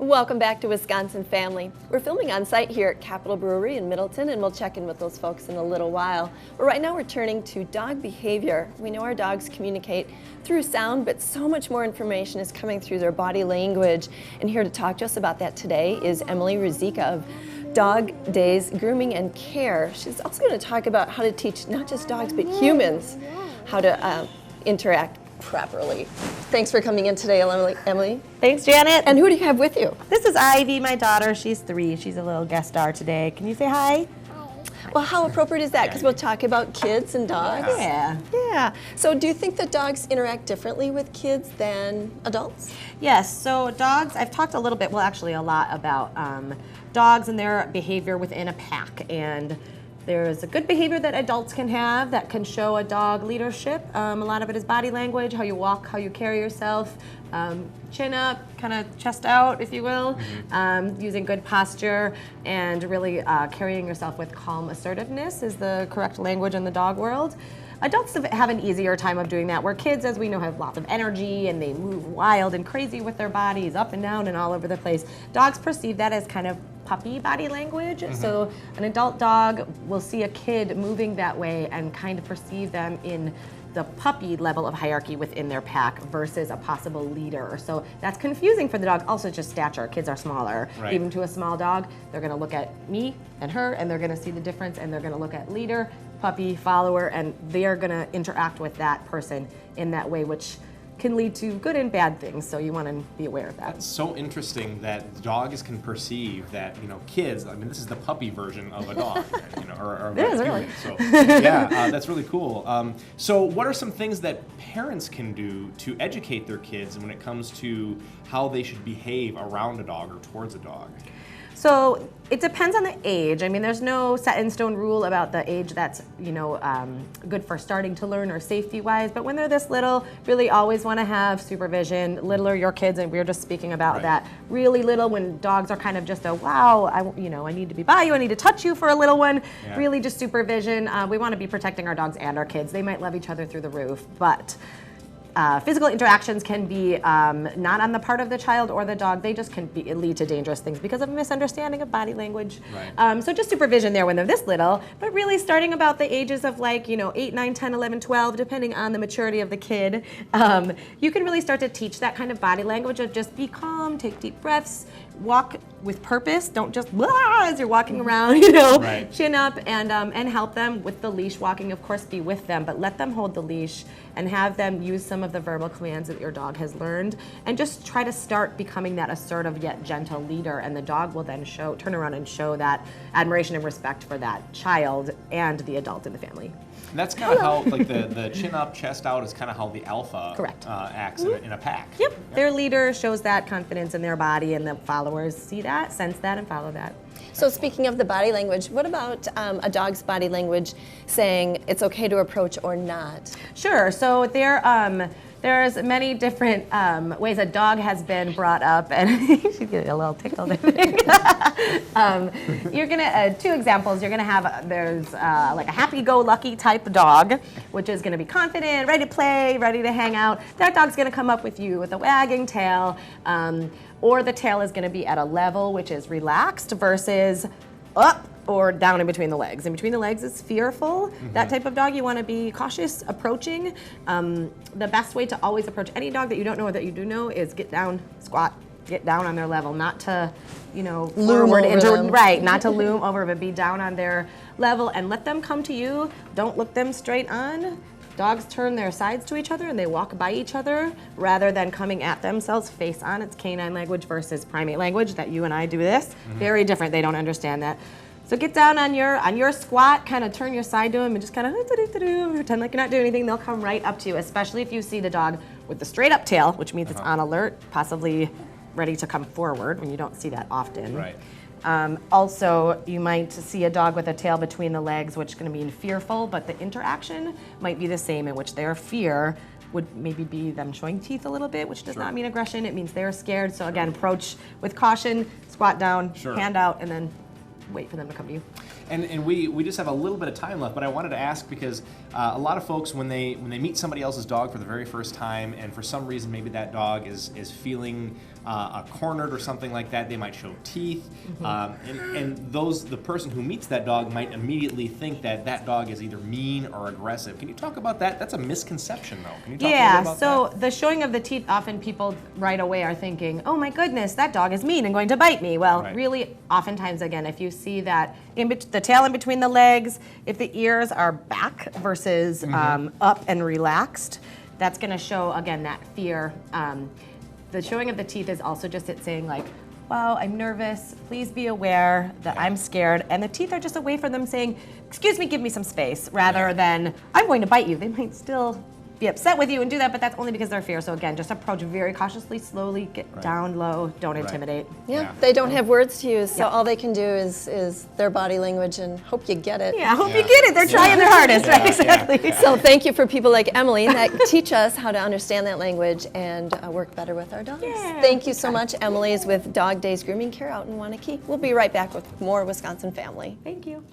Welcome back to Wisconsin Family. We're filming on site here at Capitol Brewery in Middleton, and we'll check in with those folks in a little while. But right now we're turning to dog behavior. We know our dogs communicate through sound, but so much more information is coming through their body language. And here to talk to us about that today is Emily Ruzicka of Dawg, Dayz, Grooming and Care. She's also going to talk about how to teach not just dogs, but humans how to interact properly. Thanks for coming in today, Emily. Thanks, Janet. And who do you have with you? This is Ivy, my daughter. She's 3. She's a little guest star today. Can you say hi? Well, how appropriate is that? Because we'll talk about kids and dogs. Yeah. So do you think that dogs interact differently with kids than adults? Yes, so dogs, I've talked a little bit, well actually a lot about dogs and their behavior within a pack. And there's a good behavior that adults can have that can show a dog leadership. A lot of it is body language, how you walk, how you carry yourself, chin up, kind of chest out, if you will, using good posture, and really carrying yourself with calm assertiveness is the correct language in the dog world. Adults have an easier time of doing that, where kids, as we know, have lots of energy and they move wild and crazy with their bodies, up and down and all over the place. Dogs perceive that as kind of puppy body language. So an adult dog will see a kid moving that way and kind of perceive them in the puppy level of hierarchy within their pack versus a possible leader. So that's confusing for the dog. Also just stature. Kids are smaller. Right. Even to a small dog, they're going to look at me and her, and they're going to see the difference, and they're going to look at leader, puppy, follower, and they're going to interact with that person in that way, which can lead to good and bad things, so you want to be aware of that. It's so interesting that dogs can perceive that, kids, I mean, this is the puppy version of a dog, or It is, really. So, yeah, that's really cool. So what are some things that parents can do to educate their kids when it comes to how they should behave around a dog or towards a dog? So it depends on the age. I mean, there's no set in stone rule about the age that's, good for starting to learn or safety wise. But when they're this little, really always want to have supervision. Littler your kids, and we were just speaking about that. Really little, when dogs are kind of just wow, I need to be by you, I need to touch you for a little one. Yeah. Really just supervision. We want to be protecting our dogs and our kids. They might love each other through the roof, but physical interactions can be not on the part of the child or the dog. They just can lead to dangerous things because of a misunderstanding of body language. Right. So just supervision there when they're this little, but really starting about the ages of 8, 9, 10, 11, 12, depending on the maturity of the kid, you can really start to teach that kind of body language of just be calm, take deep breaths, walk with purpose. Don't just as you're walking around, Right. Chin up, and help them with the leash. Walking, of course, be with them, but let them hold the leash and have them use some of the verbal commands that your dog has learned, and just try to start becoming that assertive yet gentle leader. And the dog will then turn around and show that admiration and respect for that child and the adult in the family. And that's kind of how, the chin up, chest out is kind of how the alpha acts in a pack. Yep. Their leader shows that confidence in their body, and the followers see that, sense that, and follow that. So speaking of the body language, what about a dog's body language saying it's okay to approach or not? Sure. So there's many different ways a dog has been brought up, and she's getting a little tickled, I think. You're gonna 2 examples. You're gonna have there's like a happy-go-lucky type dog, which is gonna be confident, ready to play, ready to hang out. That dog's gonna come up with you with a wagging tail, or the tail is gonna be at a level which is relaxed versus up or down in between the legs. In between the legs is fearful. That type of dog, you want to be cautious approaching. The best way to always approach any dog that you don't know or that you do know is get down, squat, get down on their level, not to, forward into right, not to loom over, but be down on their level and let them come to you. Don't look them straight on. Dogs turn their sides to each other and they walk by each other rather than coming at themselves face on. It's canine language versus primate language that you and I do this. Very different. They don't understand that. So get down on your squat, kind of turn your side to them and just kind of pretend like you're not doing anything. They'll come right up to you, especially if you see the dog with the straight up tail, which means it's on alert, possibly ready to come forward when you don't see that often. Right. Also, you might see a dog with a tail between the legs, which is going to mean fearful, but the interaction might be the same, in which their fear would maybe be them showing teeth a little bit, which does not mean aggression. It means they're scared. So again, approach with caution, squat down, hand out, and then wait for them to come to you. And we just have a little bit of time left, but I wanted to ask because a lot of folks when they meet somebody else's dog for the very first time, and for some reason maybe that dog is feeling cornered or something like that, they might show teeth, and the person who meets that dog might immediately think that that dog is either mean or aggressive. Can you talk about that? That's a misconception, though. Can you talk a little bit about so that? the showing of the teeth, often people right away are thinking, oh my goodness, that dog is mean and going to bite me. Well, Right. really, oftentimes, again, if you see that the tail in between the legs, if the ears are back versus up and relaxed, that's going to show, again, that fear. The showing of the teeth is also just it saying like, wow, I'm nervous, please be aware that I'm scared. And the teeth are just a way for them saying, excuse me, give me some space, rather than, I'm going to bite you. They might still be upset with you and do that, but that's only because they're fear. So again, just approach very cautiously, slowly, get down low, don't intimidate. Yeah, they don't have words to use, so Yeah. all they can do is their body language and hope you get it. Yeah, I hope you get it. They're trying their hardest, right? Exactly. So thank you for people like Emily that teach us how to understand that language and work better with our dogs. Yeah. Thank you so much. Emily is with Dog Dayz Grooming Care out in Wanakee. We'll be right back with more Wisconsin Family. Thank you.